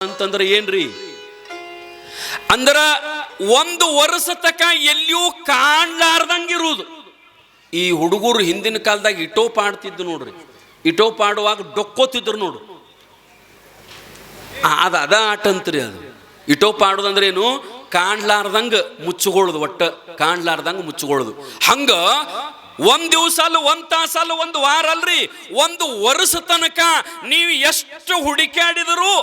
ಅಂತಂದ್ರೆ ಏನ್ರಿ ಅಂದ್ರ ಒಂದು ವರ್ಷ ತಕ ಎಲ್ಲಿಯೂ ಕಾಣ್ಲಾರ್ದಂಗಿರುವುದು. ಈ ಹುಡುಗರು ಹಿಂದಿನ ಕಾಲದಾಗ ಇಟೋಪ್ ಆಡ್ತಿದ್ದು ನೋಡ್ರಿ. ಇಟೋಪ್ ಆಡುವಾಗ ಡೊಕ್ಕೋತಿದ್ರು ನೋಡು, ಅದ ಆಟ ಅಂತ್ರಿ. ಅದು ಇಟೋಪ್ ಆಡೋದಂದ್ರೆ ಏನು, ಕಾಣ್ಲಾರ್ದಂಗ ಮುಚ್ಚುಗೊಳ್ಳೋದು, ಒಟ್ಟ ಕಾಣ್ಲಾರ್ದಂಗ ಮುಚ್ಚುಗೊಳ್ಳೋದು. ಹಂಗ ಒಂದ್ ದಿವಸ ಅಲ್ಲ, ಒಂದ್ ತಾಸ ಅಲ್ಲ, ಒಂದು ವಾರ ಅಲ್ರಿ, ಒಂದು ವರ್ಷ ತನಕ ನೀವು ಎಷ್ಟು ಹುಡುಕಾಡಿದರೂ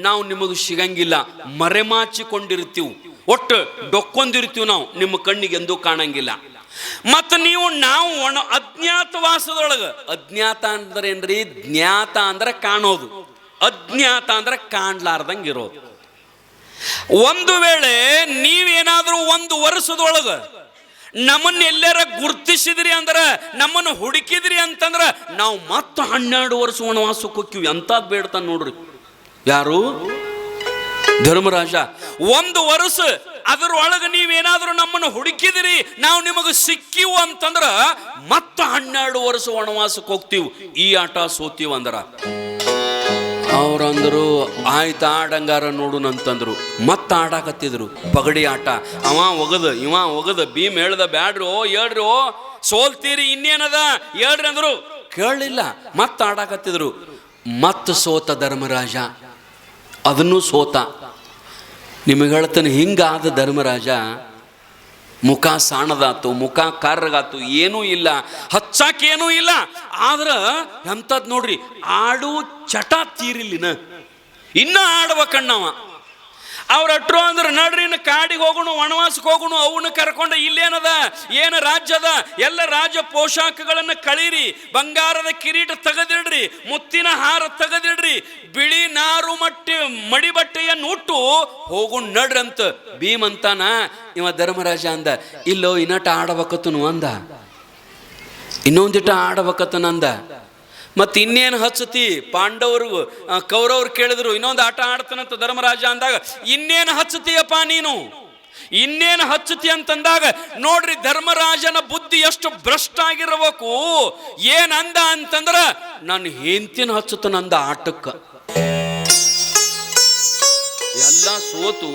ನಾವು ನಿಮಗೆ ಸಿಗಂಗಿಲ್ಲ. ಮರೆಮಾಚಿಕೊಂಡಿರ್ತೀವಿ, ಒಟ್ಟು ಡೊಕ್ಕೊಂದಿರ್ತೀವಿ ನಾವು, ನಿಮ್ಮ ಕಣ್ಣಿಗೆ ಎಂದೂ ಕಾಣಂಗಿಲ್ಲ. ಮತ್ತು ನಾವು ಅಜ್ಞಾತವಾಸದೊಳಗೆ, ಅಜ್ಞಾತ ಅಂದ್ರೆ ಏನ್ರಿ, ಜ್ಞಾತ ಅಂದ್ರೆ ಕಾಣೋದು, ಅಜ್ಞಾತ ಅಂದ್ರೆ ಕಾಣ್ಲಾರ್ದಂಗೆ ಇರೋದು. ಒಂದು ವೇಳೆ ನೀವೇನಾದ್ರೂ ಒಂದು ವರ್ಷದೊಳಗ ನಮ್ಮನ್ನ ಎಲ್ಲಾರ ಗುರ್ತಿಸಿದ್ರಿ ಅಂದ್ರ, ನಮ್ಮನ್ನು ಹುಡುಕಿದ್ರಿ ಅಂತಂದ್ರ, ನಾವು ಮತ್ತೆ 12 ವರ್ಷ ವನವಾಸಕ್ಕೆ ಹೋಗ್ತೀವಿ. ಎಂಥದ್ದು ಬೇಡ್ತಾನೆ ನೋಡ್ರಿ, ಯಾರು? ಧರ್ಮರಾಜ. ಒಂದು ವರ್ಷ ಅದರೊಳಗೆ ನೀವೇನಾದ್ರೂ ನಮ್ಮನ್ನು ಹುಡುಕಿದಿರಿ, ನಾವು ನಿಮಗೆ ಸಿಕ್ಕಿವು ಅಂತಂದ್ರ ಮತ್ತೆ 12 ವರ್ಷ ವನವಾಸಕ್ಕೆ ಹೋಗ್ತೀವಿ. ಈ ಆಟ ಸೋತೀವಿ ಅಂದ್ರ ಅವ್ರಂದ್ರು ಆಯ್ತು ಆಡಂಗಾರ ನೋಡುನಂತಂದ್ರು. ಮತ್ತೆ ಆಡಾಕತ್ತಿದ್ರು ಪಗಡಿ ಆಟ. ಅವ ಒಗದ ಇವ ಒಗದ, ಭೀಮ್ ಹೇಳ್ದ ಬ್ಯಾಡ್ರಿ ಓ ಹೇಳ್ರಿ ಓ ಸೋಲ್ತೀರಿ, ಇನ್ನೇನದ ಹೇಳ್ರಿ ಅಂದ್ರು. ಕೇಳಲಿಲ್ಲ, ಮತ್ತೆ ಆಡಾಕತ್ತಿದ್ರು. ಮತ್ತೆ ಸೋತ ಧರ್ಮರಾಜ, ಅದನ್ನು ಸೋತ. ನಿಮಗೆ ಹೇಳ್ತಾನೆ, ಹಿಂಗಾದ ಧರ್ಮರಾಜ ಮುಖ ಸಾಣದಾತು, ಮುಖ ಕಾರ್ರಗಾತು, ಏನೂ ಇಲ್ಲ, ಹಚ್ಚಾಕೇನೂ ಇಲ್ಲ. ಆದ್ರ ಎಂಥದ್ದು ನೋಡ್ರಿ, ಆಡು ಚಟ ತೀರಿಲ್ಲಿನ, ಇನ್ನ ಆಡ್ಬೇಕಣ್ಣವ. ಅವ್ರಟ್ರು ಅಂದ್ರೆ ನಡ್ರಿ ಇನ್ನು ಕಾಡಿಗೆ ಹೋಗೋಣ, ವನವಾಸಕ್ಕೆ ಹೋಗೋಣ, ಅವನ್ನ ಕರ್ಕೊಂಡ ಇಲ್ಲೇನದ ಏನು ರಾಜ್ಯದ ಎಲ್ಲ ರಾಜ್ಯ ಪೋಷಾಕಗಳನ್ನು ಕಳೀರಿ, ಬಂಗಾರದ ಕಿರೀಟ ತೆಗೆದಿಡ್ರಿ, ಮುತ್ತಿನ ಹಾರ ತೆಗೆದಿಡ್ರಿ, ಬಿಳಿ ನಾರು ಮಡಿ ಬಟ್ಟೆಯನ್ನು ಉಟ್ಟು ಹೋಗೋಣ ನಡ್ರಿ ಅಂತ ಭೀಮ್ ಅಂತಾನ. ಇವ ಧರ್ಮರಾಜ ಅಂದ, ಇಲ್ಲೋ ಇನ್ನಟ ಆಡಬೇಕತ್ತನು ಅಂದ, ಇನ್ನೊಂದಿಟ ಆಡಬೇಕತ್ತನ ಅಂದ. ಮತ್ತೆ ಇನ್ನೇನು ಹಚ್ಚತಿ? ಪಾಂಡವ್ರಿಗೂ ಕೌರವ್ರು ಕೇಳಿದ್ರು, ಇನ್ನೊಂದು ಆಟ ಆಡ್ತಾನಂತ ಧರ್ಮರಾಜ ಅಂದಾಗ, ಇನ್ನೇನು ಹಚ್ಚತಿಯಪ್ಪ ನೀನು, ಇನ್ನೇನು ಹಚ್ಚತಿ ಅಂತಂದಾಗ ನೋಡ್ರಿ ಧರ್ಮರಾಜನ ಬುದ್ಧಿ ಎಷ್ಟು ಭ್ರಷ್ಟ ಆಗಿರ್ಬೇಕು. ಏನಂದ ಅಂತಂದ್ರ, ನಾನು ಹೆಂಡ್ತಿನ ಹಚ್ಚತನಂದ ಆಟಕ್ಕ. ಎಲ್ಲ ಸೋತು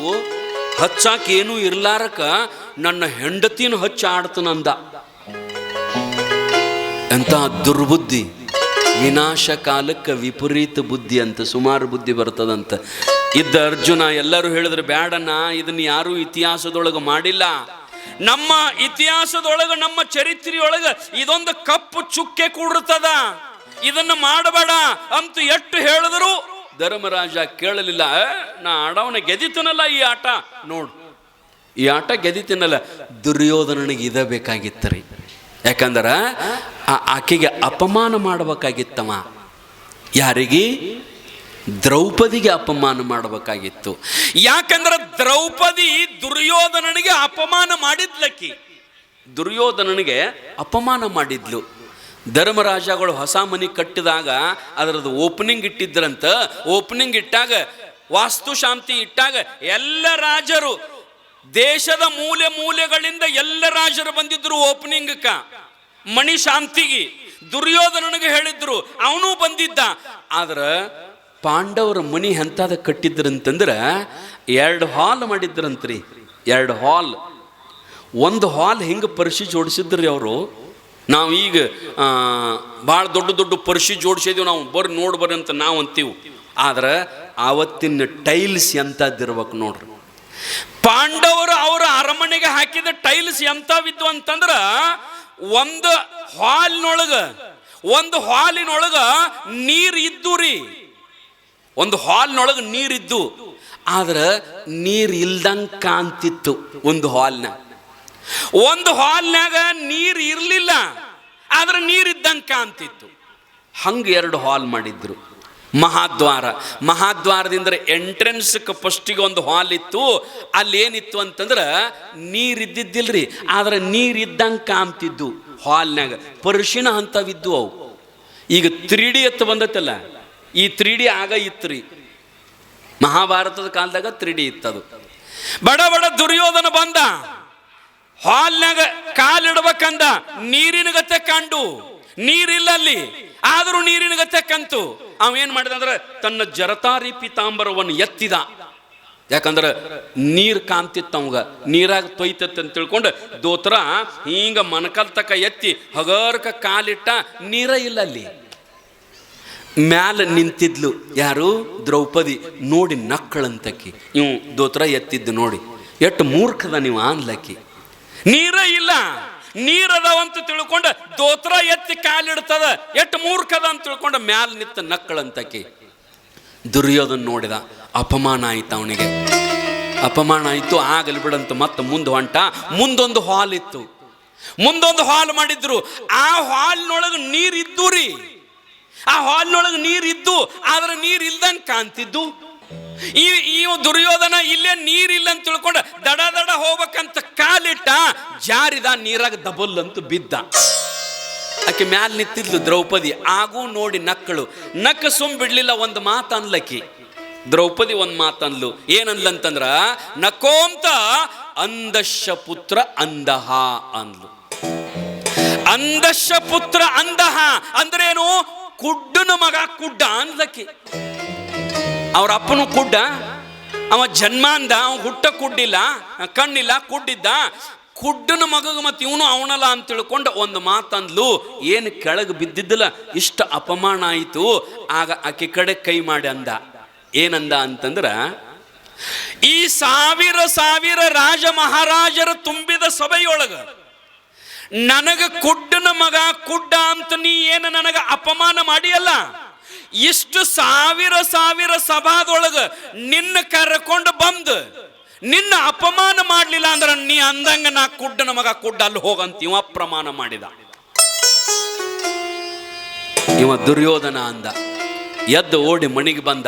ಹಚ್ಚಾಕೇನು ಇರ್ಲಾರಕ ನನ್ನ ಹೆಂಡತಿನ ಹಚ್ಚ ಆಡ್ತನಂದ. ಎಂತ ದುರ್ಬುದ್ಧಿ, ವಿನಾಶ ಕಾಲಕ್ಕೆ ವಿಪರೀತ ಬುದ್ಧಿ ಅಂತ, ಸುಮಾರು ಬುದ್ಧಿ ಬರ್ತದಂತ. ಇದ್ದ ಅರ್ಜುನ ಎಲ್ಲರೂ ಹೇಳಿದ್ರು, ಬ್ಯಾಡಣ್ಣ ಇದನ್ನ ಯಾರೂ ಇತಿಹಾಸದೊಳಗೆ ಮಾಡಿಲ್ಲ, ನಮ್ಮ ಇತಿಹಾಸದೊಳಗೆ ನಮ್ಮ ಚರಿತ್ರೆಯೊಳಗೆ ಇದೊಂದು ಕಪ್ಪು ಚುಕ್ಕೆ ಕೂಡಿರ್ತದ, ಇದನ್ನು ಮಾಡಬೇಡ ಅಂತ ಎಷ್ಟು ಹೇಳಿದ್ರು ಧರ್ಮರಾಜ ಕೇಳಲಿಲ್ಲ. ನಾ ಆಡವನ ಗೆದಿತನಲ್ಲ ಈ ಆಟ, ನೋಡು ಈ ಆಟ ಗೆದಿತನಲ್ಲ. ದುರ್ಯೋಧನನಿಗೆ ಇದ ಬೇಕಾಗಿತ್ತರಿ, ಯಾಕಂದ್ರ ಆಕೆಗೆ ಅಪಮಾನ ಮಾಡಬೇಕಾಗಿತ್ತವ. ಯಾರಿಗೆ? ದ್ರೌಪದಿಗೆ ಅಪಮಾನ ಮಾಡಬೇಕಾಗಿತ್ತು. ಯಾಕಂದ್ರೆ ದ್ರೌಪದಿ ದುರ್ಯೋಧನನಿಗೆ ಅಪಮಾನ ಮಾಡಿದ್ಲಕ್ಕಿ, ದುರ್ಯೋಧನನಿಗೆ ಅಪಮಾನ ಮಾಡಿದ್ಲು. ಧರ್ಮರಾಜಗಳು ಹೊಸ ಮನೆ ಕಟ್ಟಿದಾಗ ಅದರದ್ದು ಓಪನಿಂಗ್ ಇಟ್ಟಿದ್ರಂತ. ಓಪನಿಂಗ್ ಇಟ್ಟಾಗ, ವಾಸ್ತುಶಾಂತಿ ಇಟ್ಟಾಗ ಎಲ್ಲ ರಾಜರು, ದೇಶದ ಮೂಲೆ ಮೂಲೆಗಳಿಂದ ಎಲ್ಲ ರಾಜರು ಬಂದಿದ್ರು ಓಪನಿಂಗ್ಕ, ಮಣಿ ಶಾಂತಿಗೆ. ದುರ್ಯೋಧನನಿಗೆ ಹೇಳಿದ್ರು, ಅವನು ಬಂದಿದ್ದ. ಆದ್ರ ಪಾಂಡವರ ಮನಿ ಎಂತಾದ ಕಟ್ಟಿದ್ರಂತಂದ್ರ 2 ಹಾಲ್ ಮಾಡಿದ್ರಂತ್ರಿ, 2 ಹಾಲ್. ಒಂದು ಹಾಲ್ ಹಿಂಗೆ ಪರಿಶಿ ಜೋಡಿಸಿದ್ರಿ ಅವರು. ನಾವು ಈಗ ಭಾಳ ದೊಡ್ಡ ದೊಡ್ಡ ಪರಿಶಿ ಜೋಡಿಸಿದೀವಿ ನಾವು, ಬರ್ರಿ ನೋಡಿ ಬರ್ರಿ ಅಂತ ನಾವು ಅಂತೀವಿ. ಆದ್ರೆ ಆವತ್ತಿನ ಟೈಲ್ಸ್ ಎಂಥದ್ದಿರ್ಬೇಕು ನೋಡ್ರಿ. ಪಾಂಡವರು ಅವರ ಅರಮನೆಗೆ ಹಾಕಿದ ಟೈಲ್ಸ್ ಎಂಥವಿದ್ದು ಅಂತಂದ್ರ, ಒಂದು ಹಾಲಿನೊಳಗ ನೀರು ಇದ್ದು ರೀ, ಒಂದು ಹಾಲ್ನೊಳಗೆ ನೀರಿದ್ದು, ಆದ್ರೆ ನೀರು ಇಲ್ದಂಗೆ ಕಾಣ್ತಿತ್ತು. ಒಂದು ಹಾಲ್ನಾಗ ನೀರು ಇರಲಿಲ್ಲ, ಆದ್ರೆ ನೀರಿದ್ದಂಗೆ ಕಾಣ್ತಿತ್ತು. ಹಂಗೆ 2 ಹಾಲ್ ಮಾಡಿದ್ರು. ಮಹಾದ್ವಾರದಿಂದ ಎಂಟ್ರೆನ್ಸ್ಗೆ ಫಸ್ಟಿಗೆ ಒಂದು ಹಾಲ್ ಇತ್ತು. ಅಲ್ಲಿ ಏನಿತ್ತು ಅಂತಂದ್ರೆ ನೀರಿದ್ದಿದ್ದಿಲ್ರಿ, ಆದ್ರೆ ನೀರಿದ್ದಂಗೆ ಕಾಣ್ತಿದ್ದು ಹಾಲ್ನಾಗ. ಪರಿಶಿನ ಅಂತವಿದ್ದು ಅವು. ಈಗ 3D ಎತ್ತು ಬಂದತ್ತಲ್ಲ, ಈ 3D ಆಗ ಇತ್ರಿ, ಮಹಾಭಾರತದ ಕಾಲದಾಗ 3D ಇತ್ತದು. ಬಡ ದುರ್ಯೋಧನ ಬಂದ, ಹಾಲ್ನಾಗ ಕಾಲಿಡ್ಬೇಕಂದ, ನೀರಿನ ಗತೆ ಕಂಡು ನೀರಿಲ್ಲ ಅಲ್ಲಿ. ಆದರೂ ನೀರಿನ ಗತ್ತೆ ಕಂತು. ಅವೇನ್ ಮಾಡಿದ ಅಂದ್ರೆ ತನ್ನ ಜರತಾರಿ ಪೀತಾಂಬರವನ್ನು ಎತ್ತಿದ. ಯಾಕಂದ್ರೆ ನೀರು ಕಾಂತಿತ್ತು ಅವಂಗ, ನೀರಾಗ ತೊಯ್ತತ್ ಅಂತ ತಿಳ್ಕೊಂಡು ದೋತ್ರ ಹಿಂಗ ಮನಕಲ್ ತಕ ಎತ್ತಿ ಹಗರ್ಕ ಕಾಲಿಟ್ಟ. ನೀರ ಇಲ್ಲ ಅಲ್ಲಿ. ಮ್ಯಾಲ ನಿಂತಿದ್ಲು ಯಾರು? ದ್ರೌಪದಿ. ನೋಡಿ ನಕ್ಕಳಂತಕ್ಕಿ. ಇವು ದೋತ್ರ ಎತ್ತಿದ್ದು ನೋಡಿ ಎಷ್ಟು ಮೂರ್ಖದ ನೀವು ಅನ್ಲಕ್ಕಿ. ನೀರ ಇಲ್ಲ, ನೀರದವಂತ ತಿಳ್ಕೊಂಡು ದೋತ್ರ ಎತ್ತಿ ಕಾಲಿಡ್ತದ, ಎಷ್ಟು ಮೂರ್ಖದ ಅಂತ ತಿಳ್ಕೊಂಡು ಮ್ಯಾಲ ನಿಂತ ನಕ್ಕಳಂತಕ್ಕಿ. ದುರ್ಯೋಧನ ನೋಡಿದ, ಅಪಮಾನ ಆಯ್ತು ಅವನಿಗೆ, ಅಪಮಾನ ಆಯ್ತು. ಆಗಲಿ ಬಿಡಂತ ಮತ್ತೆ ಮುಂದೆ ಹೊಂಟ. ಮುಂದೊಂದು ಹಾಲ್ ಇತ್ತು, ಮುಂದೊಂದು ಹಾಲ್ ಮಾಡಿದ್ರು. ಆ ಹಾಲ್ನೊಳಗೆ ನೀರಿದ್ದು ರೀ, ಆ ಹಾಲ್ನೊಳಗೆ ನೀರಿದ್ದು, ಆದ್ರೆ ನೀರ್ ಇಲ್ದಂಗೆ ಕಾಣ್ತಿದ್ದು. ಈ ದುರ್ಯೋಧನ ಇಲ್ಲೇ ನೀರಿಲ್ಲ ಅಂತ ತಿಳ್ಕೊಂಡು ದಡ ದಡ ಹೋಗ್ಬೇಕಂತ ಕಾಲಿಟ್ಟ, ಜಾರಿದ, ನೀರಾಗ ದಬಲ್ ಅಂತ ಬಿದ್ದ. ಆಕೆ ಮ್ಯಾಲ ನಿಂತಿದ್ಲು ದ್ರೌಪದಿ. ಆಗೂ ನೋಡಿ ನಕ್ಕಳು. ನಕ್ಕ ಸುಮ್ ಬಿಡ್ಲಿಲ್ಲ, ಒಂದು ಮಾತು ಅನ್ಲಕ್ಕಿ. ದ್ರೌಪದಿ ಒಂದು ಮಾತನ್ಲು. ಏನನ್ಲಂತಂದ್ರ ನಕೋಂತ ಅಂದಶ ಪುತ್ರ ಅಂದಹ ಅಂದ್ಲು. ಅಂದಶ ಪುತ್ರ ಅಂದಹ ಅಂದ್ರೇನು? ಕುಡ್ಡನ ಮಗ ಕುಡ್ಡ ಅನ್ಲಕ್ಕಿ. ಅವ್ರ ಅಪ್ಪನು ಕುಡ್ಡ, ಅವ ಜನ್ಮ ಅಂದ, ಅವ ಹುಟ್ಟ ಕುಡ್ಡಿಲ್ಲ, ಕಣ್ಣಿಲ್ಲ, ಕುಡ್ಡಿದ್ದ. ಕುಡ್ಡನ ಮಗಗ ಮತ್ತೆ ಇವನು ಅವನಲ್ಲ ಅಂತ ತಿಳ್ಕೊಂಡು ಒಂದು ಮಾತಂದ್ಲು. ಏನು ಕೆಳಗೆ ಬಿದ್ದಿದ್ದಲ್ಲ, ಇಷ್ಟ ಅಪಮಾನ ಆಯಿತು. ಆಗ ಆಕೆ ಕಡೆ ಕೈ ಮಾಡಿ ಅಂದ. ಏನಂದ ಅಂತಂದ್ರ, ಈ ಸಾವಿರ ಸಾವಿರ ರಾಜ ಮಹಾರಾಜರು ತುಂಬಿದ ಸಭೆಯೊಳಗ ನನಗ ಕುಡ್ಡನ ಮಗ ಕುಡ್ಡ ಅಂತ ನೀ ಏನು ನನಗ ಅಪಮಾನ ಮಾಡಿಯಲ್ಲ, ಇಷ್ಟು ಸಾವಿರ ಸಾವಿರ ಸಭಾದೊಳಗ ನಿನ್ನ ಕರ್ಕೊಂಡು ಬಂದು ನಿನ್ನ ಅಪಮಾನ ಮಾಡಲಿಲ್ಲ ಅಂದ್ರೆ ನೀ ಅಂದಂಗ ನಾ ಕುಡ್ಡನ ಮಗ ಕುಡ್ಡ ಅಲ್ಲಿ ಹೋಗಂತ ಇವ ಪ್ರಮಾಣ ಮಾಡಿದ. ಇವ ದುರ್ಯೋಧನ ಅಂದ. ಎದ್ದು ಓಡಿ ಮಣಿಗೆ ಬಂದ.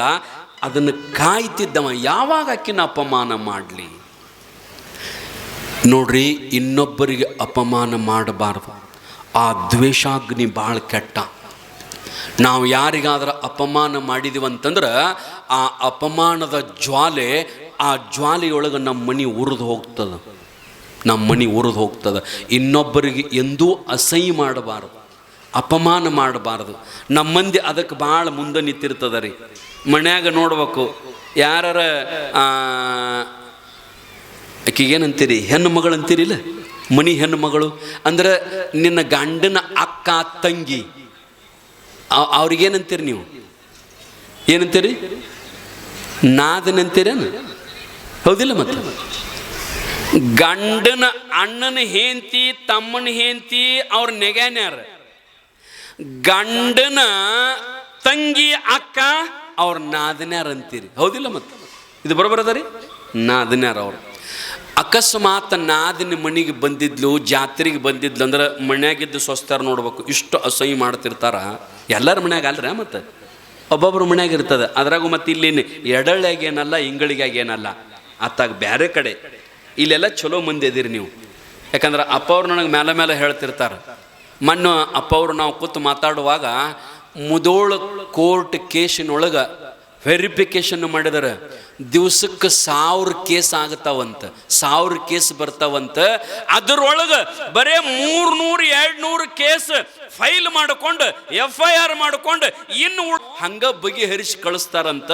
ಅದನ್ನು ಕಾಯ್ತಿದ್ದವ, ಯಾವಾಗ ಅಕ್ಕಿನ ಅಪಮಾನ ಮಾಡಲಿ. ನೋಡ್ರಿ, ಇನ್ನೊಬ್ಬರಿಗೆ ಅಪಮಾನ ಮಾಡಬಾರ್ದು. ಆ ದ್ವೇಷಾಗ್ನಿ ಭಾಳ ಕೆಟ್ಟ. ನಾವು ಯಾರಿಗಾದ್ರೂ ಅಪಮಾನ ಮಾಡಿದೀವಂತಂದ್ರೆ ಆ ಅಪಮಾನದ ಜ್ವಾಲೆ, ಆ ಜ್ವಾಲೆಯೊಳಗೆ ನಮ್ಮ ಮನೆ ಉರಿದು ಹೋಗ್ತದೆ, ನಮ್ಮ ಮನೆ ಉರಿದು ಹೋಗ್ತದೆ. ಇನ್ನೊಬ್ಬರಿಗೆ ಎಂದೂ ಅಸಹ್ಯ ಮಾಡಬಾರ್ದು, ಅಪಮಾನ ಮಾಡಬಾರ್ದು. ನಮ್ಮ ಮಂದಿ ಅದಕ್ಕೆ ಭಾಳ ಮುಂದೆ ನಿಂತಿರ್ತದ ರೀ. ಮನ್ಯಾಗ ನೋಡ್ಬೇಕು, ಯಾರ ಆಕಿಗೇನಂತೀರಿ? ಹೆಣ್ಣು ಮಗಳು ಅಂತೀರಿಲ್ಲ, ಮನಿ ಹೆಣ್ಣು ಮಗಳು ಅಂದ್ರೆ ನಿನ್ನ ಗಂಡನ ಅಕ್ಕ ತಂಗಿ, ಅವ್ರಿಗೇನಂತೀರಿ ನೀವು? ಏನಂತೀರಿ? ನಾದನಂತೀರೇನು? ಹೌದಿಲ್ಲ? ಮತ್ತೆ ಗಂಡನ ಅಣ್ಣನ ಹೆಂಡತಿ, ತಮ್ಮನ ಹೆಂಡತಿ ಅವ್ರ ನೆಗ್ಯಾನ್ಯಾರ. ಗಂಡನ ತಂಗಿ ಅಕ್ಕ ಅವ್ರ ನಾದನ್ಯಾರ ಅಂತೀರಿ. ಹೌದಿಲ್ಲ? ಮತ್ತೆ ಇದು ಬರೋಬರದ ರೀ. ನಾದನ್ಯಾರ ಅವ್ರು. ಅಕಸ್ಮಾತ್ ನಾದಿನ ಮನೆಗೆ ಬಂದಿದ್ಲು, ಜಾತ್ರೆಗೆ ಬಂದಿದ್ಲು ಅಂದ್ರೆ ಮನ್ಯಾಗಿದ್ದು ಸ್ವಸ್ಥರ ನೋಡ್ಬೇಕು, ಇಷ್ಟು ಅಸಹ್ಯ ಮಾಡ್ತಿರ್ತಾರ. ಎಲ್ಲರ ಮನ್ಯಾಗ ಅಲ್ರ, ಮತ್ತು ಒಬ್ಬೊಬ್ರು ಮನ್ಯಾಗ ಇರ್ತದೆ. ಅದ್ರಾಗು ಮತ್ತೆ ಇಲ್ಲಿ ಎಡಳ್ಯಾಗೇನಲ್ಲ, ಇಂಗಳಿಗಾಗೇನಲ್ಲ, ಅತ್ತಾಗ ಬೇರೆ ಕಡೆ. ಇಲ್ಲೆಲ್ಲ ಚಲೋ ಮಂದಿ ಇದೀರಿ ನೀವು. ಯಾಕಂದ್ರೆ ಅಪ್ಪ ಅವ್ರು ನನಗೆ ಮೇಲೆ ಮೇಲೆ ಹೇಳ್ತಿರ್ತಾರೆ. ಮೊನ್ನೆ ಅಪ್ಪ ಅವರು ನಾವು ಕೂತು ಮಾತಾಡುವಾಗ ಮುದೋಳ ಕೋರ್ಟ್ ಕೇಸಿನೊಳಗೆ ವೆರಿಫಿಕೇಶನ್ ಮಾಡಿದಾರೆ. ದಿವ್ಸಕ್ಕೆ 1000 ಕೇಸ್ ಆಗತ್ತಾವಂತ, 1000 ಕೇಸ್ ಬರ್ತಾವಂತ. ಅದರೊಳಗೆ ಬರೇ 300-200 ಕೇಸ್ ಫೈಲ್ ಮಾಡಿಕೊಂಡು FIR ಮಾಡಿಕೊಂಡು ಇನ್ನು ಹಂಗ ಬಗೆಹರಿಸಿ ಕಳಿಸ್ತಾರಂತ.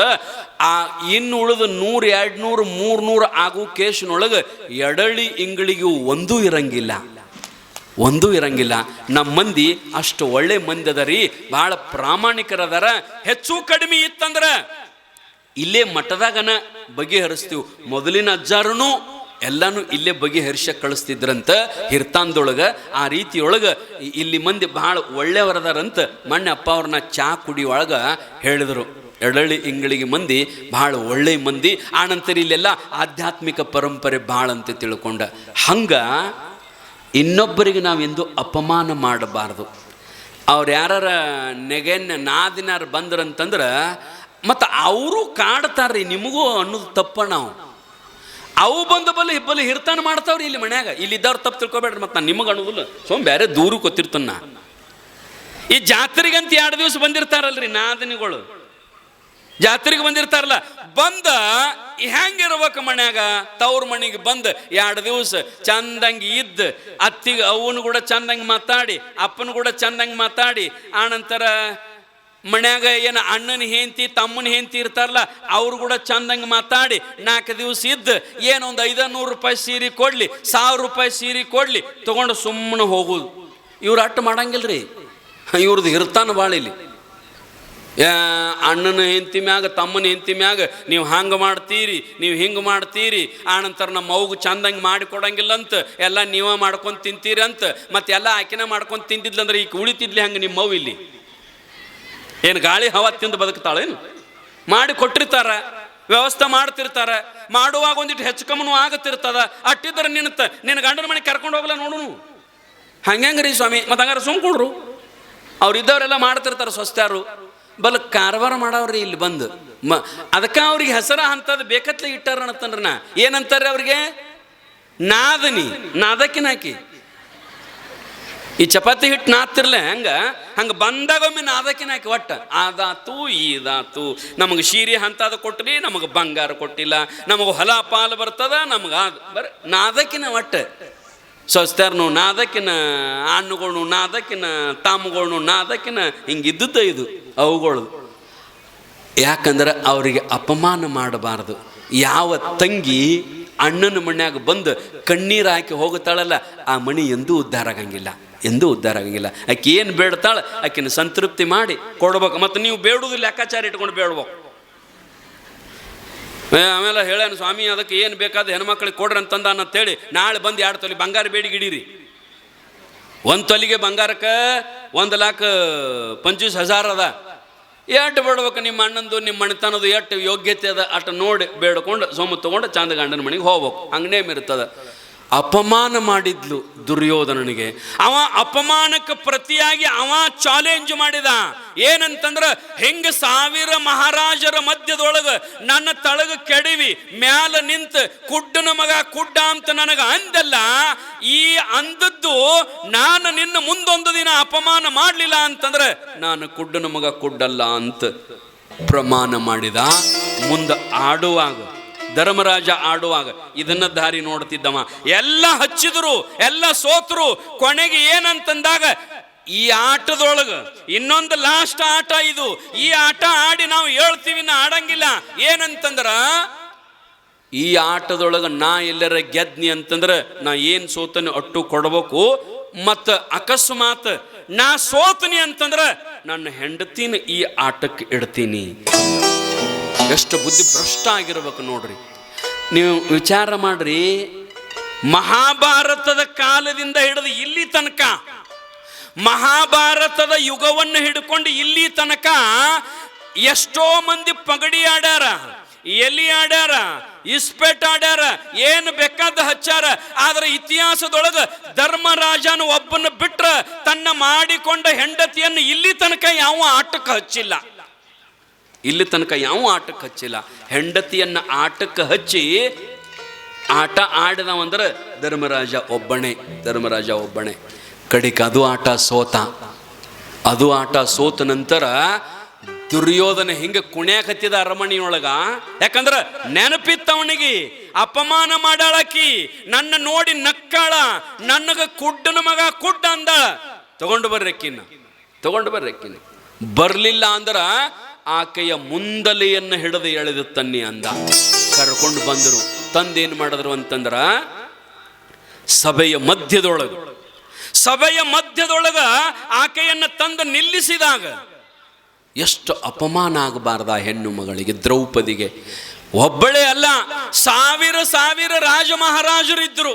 ಆ ಇನ್ನು ಉಳಿದ 100-200 300 ಆಗೋ ಕೇಸಿನೊಳಗೆ ಎಡಳಿ ಇಂಗಳಿಗೂ ಒಂದೂ ಇರಂಗಿಲ್ಲ, ಒಂದೂ ಇರಂಗಿಲ್ಲ. ನಮ್ಮ ಮಂದಿ ಅಷ್ಟು ಒಳ್ಳೆ ಮಂದಿ ಅದ ರೀ, ಭಾಳ ಪ್ರಾಮಾಣಿಕರದಾರ. ಹೆಚ್ಚು ಕಡಿಮೆ ಇತ್ತಂದ್ರೆ ಇಲ್ಲೇ ಮಠದಾಗನ ಬಗೆಹರಿಸ್ತೀವಿ. ಮೊದಲಿನ ಅಜ್ಜಾರನು ಎಲ್ಲಾನು ಇಲ್ಲೇ ಬಗೆಹರಿಸ ಕಳಿಸ್ತಿದ್ರಂತ ಹಿರ್ತಾಂದೊಳಗೆ. ಆ ರೀತಿಯೊಳಗೆ ಇಲ್ಲಿ ಮಂದಿ ಭಾಳ ಒಳ್ಳೆಯವರದಾರಂತ ಮೊನ್ನೆ ಅಪ್ಪ ಅವ್ರನ್ನ ಚಾ ಕುಡಿಯೊಳಗೆ ಹೇಳಿದರು. ಎಡಳ್ಳಿ ಇಂಗಳಿಗೆ ಮಂದಿ ಭಾಳ ಒಳ್ಳೆ ಮಂದಿ. ಆನಂತರ ಇಲ್ಲೆಲ್ಲ ಆಧ್ಯಾತ್ಮಿಕ ಪರಂಪರೆ ಭಾಳ ಅಂತ ತಿಳ್ಕೊಂಡ. ಹಂಗ ಇನ್ನೊಬ್ಬರಿಗೆ ನಾವೆಂದು ಅಪಮಾನ ಮಾಡಬಾರ್ದು. ಅವ್ರು ಯಾರ ನಾದಿನಾರು ಬಂದ್ರಂತಂದ್ರೆ ಮತ್ತು ಅವರು ಕಾಡ್ತಾರ್ರಿ ನಿಮಗೂ ಅನ್ನೋದು ತಪ್ಪ. ನಾವು ಅವು ಬಂದು ಬಲ್ಲಿ ಹಿರ್ತಾನ ಮಾಡ್ತಾವ್ರಿ ಇಲ್ಲಿ ಮನ್ಯಾಗ. ಇಲ್ಲಿದ್ದವ್ರು ತಪ್ಪು ತಿಳ್ಕೊಬೇಡ್ರಿ. ಮತ್ತು ನಾನು ನಿಮಗೆ ಅನ್ನೋದಿಲ್ಲ, ಬೇರೆ ದೂರ ಗೊತ್ತಿರ್ತಾನ. ಈ ಜಾತ್ರೆಗಂತ 2 ದಿವಸ ಬಂದಿರ್ತಾರಲ್ರಿ ನಾದಿನಿಗಳು, ಜಾತ್ರೆಗೆ ಬಂದಿರ್ತಾರಲ್ಲ, ಬಂದ ಹೆಂಗಿರ್ಬೇಕು ಮನ್ಯಾಗ, ತವ್ರ ಮನೆಗೆ ಬಂದು 2 ದಿವಸ ಚಂದಂಗಿ ಇದ್ದ, ಅತ್ತಿಗೆ ಅವನು ಕೂಡ ಚಂದಂಗಿ ಮಾತಾಡಿ, ಅಪ್ಪನ ಕೂಡ ಚಂದಂಗಿ ಮಾತಾಡಿ, ಆನಂತರ ಮನ್ಯಾಗ ಏನು ಅಣ್ಣನ ಹೆಂಡತಿ ತಮ್ಮನ ಹೆಂಡತಿ ಇರ್ತಾರಲ್ಲ ಅವ್ರು ಕೂಡ ಚಂದಂಗೆ ಮಾತಾಡಿ 4 ದಿವಸ ಇದ್ದು ಏನೊಂದು 500 ರೂಪಾಯಿ ಸೀರೆ ಕೊಡ್ಲಿ, 1000 ರೂಪಾಯಿ ಸೀರೆ ಕೊಡ್ಲಿ ತಗೊಂಡು ಸುಮ್ಮನೆ ಹೋಗುದು. ಇವ್ರು ಅಟ್ಟು ಮಾಡಂಗಿಲ್ರಿ. ಇವ್ರದ್ದು ಇರ್ತಾನ ಭಾಳ ಇಲ್ಲಿ. ಅಣ್ಣನ ಹೆಂಡತಿ ಮ್ಯಾಗ ತಮ್ಮನ ಹೆಂಡತಿ ಮ್ಯಾಗ ನೀವು ಹಂಗೆ ಮಾಡ್ತೀರಿ, ನೀವು ಹಿಂಗೆ ಮಾಡ್ತೀರಿ, ಆನಂತರ ನಮ್ಮ ಮೌಗೆ ಚಂದಂಗೆ ಮಾಡಿ ಕೊಡಂಗಿಲ್ಲ ಅಂತ ಎಲ್ಲ ನೀವೇ ಮಾಡ್ಕೊಂಡು ತಿಂತೀರಿ ಅಂತ, ಮತ್ತೆ ಎಲ್ಲ ಆಕಿನ ಮಾಡ್ಕೊಂಡು ತಿಂತಿದ್ಲಂದ್ರೆ ಈಗ ಉಳಿತಿದ್ಲಿ ಹಂಗೆ ನಿಮ್ಮ ಮೌ ಇಲ್ಲಿ ಏನು ಗಾಳಿ ಹವಾ ತಿಂದು ಬದುಕ್ತಾಳೇನು? ಮಾಡಿ ಕೊಟ್ಟಿರ್ತಾರ, ವ್ಯವಸ್ಥೆ ಮಾಡ್ತಿರ್ತಾರ, ಮಾಡುವಾಗ ಒಂದಿಟ್ಟು ಹೆಚ್ಚು ಕಮ್ಮನೂ ಆಗತ್ತಿರ್ತದ. ಅಟ್ಟಿದ್ರೆ ನಿನ್ನ ಗಂಡನ ಮನೆಗೆ ಕರ್ಕೊಂಡು ಹೋಗಲ್ಲ ನೋಡು. ಹಂಗ್ರಿ ಸ್ವಾಮಿ, ಮತ್ತು ಹಂಗಾರೆ ಸುಮ್ಕೊಂಡ್ರು. ಅವ್ರು ಇದ್ದವರೆಲ್ಲ ಮಾಡ್ತಿರ್ತಾರೆ ಸ್ವಸ್ಥರು, ಬಲ್ ಕಾರವಾರ ಮಾಡವ್ರಿ ಇಲ್ಲಿ ಬಂದು. ಅದಕ್ಕೆ ಅವ್ರಿಗೆ ಹೆಸರ ಅಂಥದ್ದು ಬೇಕತ್ಲೆ ಇಟ್ಟಾರ ಅಂತಂದ್ರೆ ನಾ ಏನಂತಾರೆ ಅವ್ರಿಗೆ? ನಾದನಿ, ನಾದಕಿನ ಹಾಕಿ ಈ ಚಪಾತಿ ಹಿಟ್ಟು ನಾತಿರ್ಲೆ ಹಂಗೆ ಬಂದಾಗೊಮ್ಮೆ ನಾದಕಿನ ಹಾಕಿ ಒಟ್ಟ ಅದಾತು ಇದಾತು. ನಮಗೆ ಶೀರೆ ಅಂತದ ಕೊಟ್ರಿ, ನಮಗೆ ಬಂಗಾರ ಕೊಟ್ಟಿಲ್ಲ, ನಮಗೆ ಹೊಲ ಪಾಲು ಬರ್ತದ, ನಮಗೆ ಅದು ಬರೀ ನಾದಕಿನ ಒಟ್ಟ. ಸ್ವಸ್ಥರ್ನು ನಾದಕಿನ, ಹಣ್ಣುಗಳ್ನು ನಾದಕಿನ, ತಾಮುಗಳ್ನು ನಾದಕಿನ, ಹಿಂಗಿದ್ದುತ್ತ ಇದು ಅವುಗಳು. ಯಾಕಂದ್ರೆ ಅವರಿಗೆ ಅಪಮಾನ ಮಾಡಬಾರ್ದು. ಯಾವ ತಂಗಿ ಅಣ್ಣನ ಮನ್ಯಾಗ ಬಂದು ಕಣ್ಣೀರು ಹಾಕಿ ಹೋಗುತ್ತಾಳಲ್ಲ ಆ ಮಣಿ ಎಂದೂ ಉದ್ಧಾರ ಆಗಂಗಿಲ್ಲ, ಎಂದೂ ಉದ್ಧಾರ ಆಗಂಗಿಲ್ಲ. ಆಕೆ ಏನು ಬೇಡ್ತಾಳೆ ಆಕಿನ ಸಂತೃಪ್ತಿ ಮಾಡಿ ಕೊಡ್ಬೇಕು. ಮತ್ತು ನೀವು ಬೇಡುವುದು ಲೆಕ್ಕಾಚಾರ ಇಟ್ಕೊಂಡು ಬೇಡ್ಬೇಕು. ಆಮೇಲೆ ಹೇಳೇನು ಸ್ವಾಮಿ ಅದಕ್ಕೆ ಏನು ಬೇಕಾದ ಹೆಣ್ಮಕ್ಳಿಗೆ ಕೊಡ್ರಿ ಅಂತಂದ ಅಂತೇಳಿ ನಾಳೆ ಬಂದು 2 ತೊಲೆ ಬಂಗಾರ ಬೇಡಿಗೆ ಇಡೀರಿ. 1 ತೊಲಿಗೆ ಬಂಗಾರಕ್ಕೆ 1,25,000 ಅದ. ಎಷ್ಟು ಬೇಡ್ಬೇಕು ನಿಮ್ಮ ಅಣ್ಣಂದು ನಿಮ್ಮ ಮಣಿತನದು ಎಷ್ಟು ಯೋಗ್ಯತೆ ಅದ ಅಷ್ಟು ನೋಡಿ ಬೇಡ್ಕೊಂಡು ಸೋಮು ತೊಗೊಂಡು ಚಂದ ಗಂಡನ ಮನೆಗೆ ಹೋಗ್ಬೇಕು. ಹಂಗನೇ ಇರ್ತದೆ. ಅಪಮಾನ ಮಾಡಿದ್ಲು ದುರ್ಯೋಧನನಿಗೆ. ಅವ ಅಪಮಾನಕ್ಕೆ ಪ್ರತಿಯಾಗಿ ಅವ ಚಾಲೆಂಜ್ ಮಾಡಿದ. ಏನಂತಂದ್ರೆ ಹೆಂಗ 1000 ಮಹಾರಾಜರ ಮಧ್ಯದೊಳಗೆ ನನ್ನ ತಳಗ ಕೆಡವಿ ಮ್ಯಾಲ ನಿಂತ ಕುಡ್ಡನ ಮಗ ಕುಡ್ಡ ಅಂತ ನನಗ ಅಂದಲ್ಲ, ಈ ಅಂದದ್ದು ನಾನು ನಿನ್ನ ಮುಂದೊಂದು ದಿನ ಅಪಮಾನ ಮಾಡಲಿಲ್ಲ ಅಂತಂದ್ರೆ ನಾನು ಕುಡ್ಡನ ಮಗ ಕುಡ್ಡಲ್ಲ ಅಂತ ಪ್ರಮಾಣ ಮಾಡಿದ. ಮುಂದೆ ಆಡುವಾಗ ಧರ್ಮರಾಜ ಆಡುವಾಗ ಇದನ್ನ ದಾರಿ ನೋಡ್ತಿದ್ದವ. ಎಲ್ಲ ಹಚ್ಚಿದ್ರು, ಎಲ್ಲ ಸೋತರು. ಕೊನೆಗೆ ಏನಂತಂದಾಗ ಈ ಆಟದೊಳಗೆ ಇನ್ನೊಂದು ಲಾಸ್ಟ್ ಆಟ ಇದು, ಈ ಆಟ ಆಡಿ ನಾವು ಹೇಳ್ತೀವಿ ನಾ ಆಡಂಗಿಲ್ಲ. ಏನಂತಂದ್ರ ಈ ಆಟದೊಳಗೆ ನಾ ಎಲ್ಲರ ಗೆದ್ನಿ ಅಂತಂದ್ರೆ ನಾ ಏನು ಸೋತನಿ ಅಟ್ಟು ಕೊಡ್ಬೇಕು. ಮತ್ತು ಅಕಸ್ಮಾತ್ ನಾ ಸೋತನಿ ಅಂತಂದ್ರೆ ನನ್ನ ಹೆಂಡತಿನ ಈ ಆಟಕ್ಕೆ ಇಡ್ತೀನಿ. ಎಷ್ಟು ಬುದ್ಧಿ ಭ್ರಷ್ಟ ಆಗಿರ್ಬೇಕು ನೋಡ್ರಿ. ನೀವು ವಿಚಾರ ಮಾಡ್ರಿ, ಮಹಾಭಾರತದ ಕಾಲದಿಂದ ಹಿಡಿದು ಇಲ್ಲಿ ತನಕ, ಮಹಾಭಾರತದ ಯುಗವನ್ನು ಹಿಡ್ಕೊಂಡು ಇಲ್ಲಿ ತನಕ ಎಷ್ಟೋ ಮಂದಿ ಪಗಡಿ ಆಡ್ಯಾರ, ಎಲಿ ಆಡ್ಯಾರ, ಇಸ್ಪೆಟ್ ಆಡ್ಯಾರ, ಏನು ಬೇಕಾದ ಹಚ್ಚಾರ. ಆದ್ರೆ ಇತಿಹಾಸದೊಳಗೆ ಧರ್ಮರಾಜನ ಒಬ್ಬನ ಬಿಟ್ರ ತನ್ನ ಮಾಡಿಕೊಂಡ ಹೆಂಡತಿಯನ್ನು ಇಲ್ಲಿ ತನಕ ಯಾವ ಆಟಕ್ಕೆ ಹಚ್ಚಿಲ್ಲ. ಇಲ್ಲಿ ತನಕ ಯಾವ ಆಟಕ್ಕೆ ಹಚ್ಚಿಲ್ಲ. ಹೆಂಡತಿಯನ್ನ ಆಟಕ್ಕೆ ಹಚ್ಚಿ ಆಟ ಆಡಿದವಂದ್ರೆ ಧರ್ಮರಾಜ ಒಬ್ಬನೇ, ಧರ್ಮರಾಜ ಒಬ್ಬನೇ. ಕಡಿಕ ಅದು ಆಟ ಸೋತ. ಅದು ಆಟ ಸೋತ ನಂತರ ದುರ್ಯೋಧನ ಹಿಂಗೆ ಕುಣ್ಯಾಕತ್ತಿದ ಅರಮನೆಯೊಳಗ. ಯಾಕಂದ್ರೆ ನೆನಪಿತ್ತವನಿಗೆ ಅಪಮಾನ ಮಾಡಾಳಕಿ, ನನ್ನ ನೋಡಿ ನಕ್ಕಾಳ, ನನಗ ಕುಡ್ಡನ ಮಗ ಕುಡ್ಡ ಅಂದಾಳ. ತಗೊಂಡು ಬರ್ರಕ್ಕಿನ, ತಗೊಂಡು ಬರ್ರಕ್ಕಿನ. ಬರ್ಲಿಲ್ಲ ಅಂದ್ರ ಆಕೆಯ ಮುಂದಲೆಯನ್ನು ಹಿಡಿದು ಎಳೆದು ತನ್ನಿ ಅಂದ. ಕರ್ಕೊಂಡು ಬಂದರು. ತಂದೇನು ಮಾಡಿದ್ರು ಅಂತಂದ್ರ ಸಭೆಯ ಮಧ್ಯದೊಳಗ ಆಕೆಯನ್ನು ತಂದು ನಿಲ್ಲಿಸಿದಾಗ ಎಷ್ಟು ಅಪಮಾನ ಆಗಬಾರ್ದ ಹೆಣ್ಣು ಮಗಳಿಗೆ, ದ್ರೌಪದಿಗೆ. ಒಬ್ಬಳೇ ಅಲ್ಲ, 1000 ರಾಜ ಮಹಾರಾಜರು ಇದ್ರು.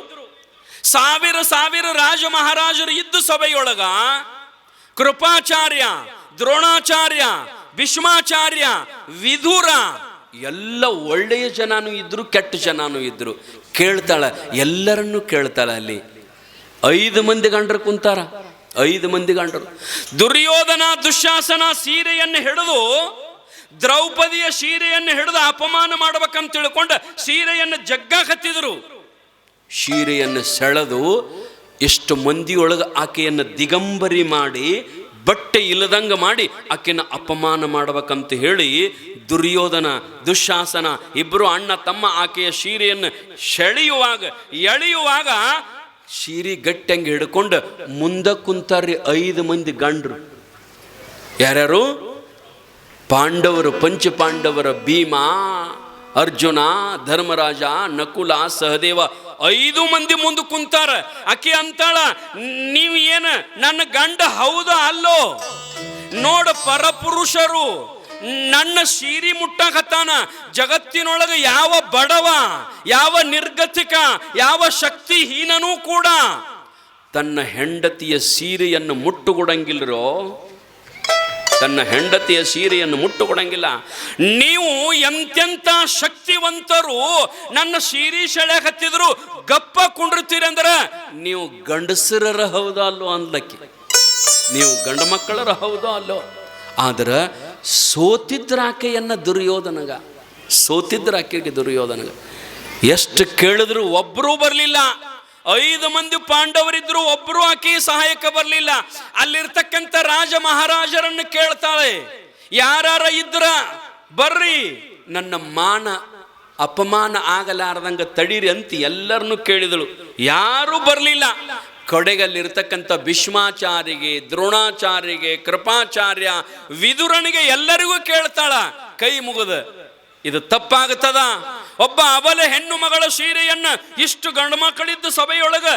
1000 ರಾಜ ಮಹಾರಾಜರು ಇದ್ದು ಸಭೆಯೊಳಗ ಕೃಪಾಚಾರ್ಯ, ದ್ರೋಣಾಚಾರ್ಯ, ಭೀಷ್ಮಾಚಾರ್ಯ, ವಿದುರ ಎಲ್ಲ ಒಳ್ಳೆಯ ಜನನೂ ಇದ್ರು, ಕೆಟ್ಟ ಜನನೂ ಇದ್ರು. ಕೇಳ್ತಾಳ, ಎಲ್ಲರನ್ನೂ ಕೇಳ್ತಾಳ. ಅಲ್ಲಿ 5 ಮಂದಿ ಗಂಡರು ಕುಂತಾರ, 5 ಮಂದಿ ಗಂಡರು. ದುರ್ಯೋಧನ ದುಶ್ಯಾಸನ ಸೀರೆಯನ್ನು ಹಿಡಿದು, ದ್ರೌಪದಿಯ ಸೀರೆಯನ್ನು ಹಿಡಿದು ಅಪಮಾನ ಮಾಡ್ಬೇಕಂತ ತಿಳ್ಕೊಂಡು ಸೀರೆಯನ್ನು ಜಗ್ಗಾಕತ್ತಿದ್ರು. ಸೀರೆಯನ್ನು ಸೆಳೆದು ಎಷ್ಟು ಮಂದಿಯೊಳಗೆ ಆಕೆಯನ್ನು ದಿಗಂಬರಿ ಮಾಡಿ ಬಟ್ಟೆ ಇಲ್ಲದಂಗ ಮಾಡಿ ಆಕೆನ ಅಪಮಾನ ಮಾಡ್ಬೇಕಂತ ಹೇಳಿ ದುರ್ಯೋಧನ ದುಶ್ಯಾಸನ ಇಬ್ಬರು ಅಣ್ಣ ತಮ್ಮ ಆಕೆಯ ಸೀರೆಯನ್ನು ಎಳೆಯುವಾಗ ಸೀರೆ ಗಟ್ಟಂಗೆ ಹಿಡ್ಕೊಂಡು ಮುಂದೆ ಕುಂತಾರ್ರಿ 5 ಮಂದಿ ಗಂಡ್ರು. ಯಾರ್ಯಾರು? ಪಾಂಡವರು, ಪಂಚಪಾಂಡವರ ಭೀಮ, ಅರ್ಜುನ, ಧರ್ಮರಾಜ, ನಕುಲ, ಸಹದೇವ 5 ಮಂದಿ ಮುಂದೆ ಕುಂತಾರ. ಆಕೆ ಅಂತಾಳ, ನೀವು ಏನ ನನ್ನ ಗಂಡ ಹೌದಾ ಅಲ್ಲೋ? ನೋಡ, ಪರಪುರುಷರು ನನ್ನ ಸೀರಿ ಮುಟ್ಟಾಕತ್ತಾನ. ಜಗತ್ತಿನೊಳಗೆ ಯಾವ ಬಡವ, ಯಾವ ನಿರ್ಗತಿಕ, ಯಾವ ಶಕ್ತಿಹೀನನೂ ಕೂಡ ತನ್ನ ಹೆಂಡತಿಯ ಸೀರೆಯನ್ನು ಮುಟ್ಟುಕೊಡಂಗಿಲ್ಲರೋ, ತನ್ನ ಹೆಂಡತಿಯ ಸೀರೆಯನ್ನು ಮುಟ್ಟುಕೊಡಂಗಿಲ್ಲ. ನೀವು ಎಂತೆಂಥ ಶಕ್ತಿವಂತರು ನನ್ನ ಸೀರೆ ಸೆಳೆಯಕತ್ತಿದ್ರು ಗಪ್ಪ ಕುಂಡಿರ್ತೀರಿ ಅಂದ್ರೆ ನೀವು ಗಂಡಸರರ ಹೌದಾ ಅಲ್ಲೋ ಅನ್ಲಕ್ಕಿ, ನೀವು ಗಂಡ ಮಕ್ಕಳರ ಹೌದೋ ಅಲ್ಲೋ. ಆದ್ರೆ ಸೋತಿದ್ರಾಕೆಯನ್ನು ದುರ್ಯೋಧನಗ ಎಷ್ಟು ಕೇಳಿದ್ರು ಒಬ್ಬರೂ ಬರಲಿಲ್ಲ. 5 ಮಂದಿ ಪಾಂಡವರಿದ್ರು, ಒಬ್ಬರು ಆಕೆ ಸಹಾಯಕ ಬರಲಿಲ್ಲ. ಅಲ್ಲಿರ್ತಕ್ಕಂಥ ರಾಜ ಮಹಾರಾಜರನ್ನು ಕೇಳ್ತಾಳೆ, ಯಾರ ಇದ್ರ ಬರ್ರಿ, ನನ್ನ ಮಾನ ಅಪಮಾನ ಆಗಲಾರದಂಗ ತಡೀರಿ ಅಂತ ಎಲ್ಲರನ್ನು ಕೇಳಿದಳು. ಯಾರೂ ಬರಲಿಲ್ಲ. ಕಡೆಗಲ್ಲಿರ್ತಕ್ಕಂಥ ಭೀಷ್ಮಾಚಾರ್ಯಗೆ, ದ್ರೋಣಾಚಾರ್ಯಗೆ, ಕೃಪಾಚಾರ್ಯ, ವಿದುರನಿಗೆ ಎಲ್ಲರಿಗೂ ಕೇಳ್ತಾಳ ಕೈ ಮುಗಿದ, ಇದು ತಪ್ಪಾಗುತ್ತದ? ಒಬ್ಬ ಅಬಲೆ ಹೆಣ್ಣು ಮಗಳ ಸೀರೆಯನ್ನ ಇಷ್ಟು ಗಂಡು ಮಕ್ಕಳಿದ್ದ ಸಭೆಯೊಳಗ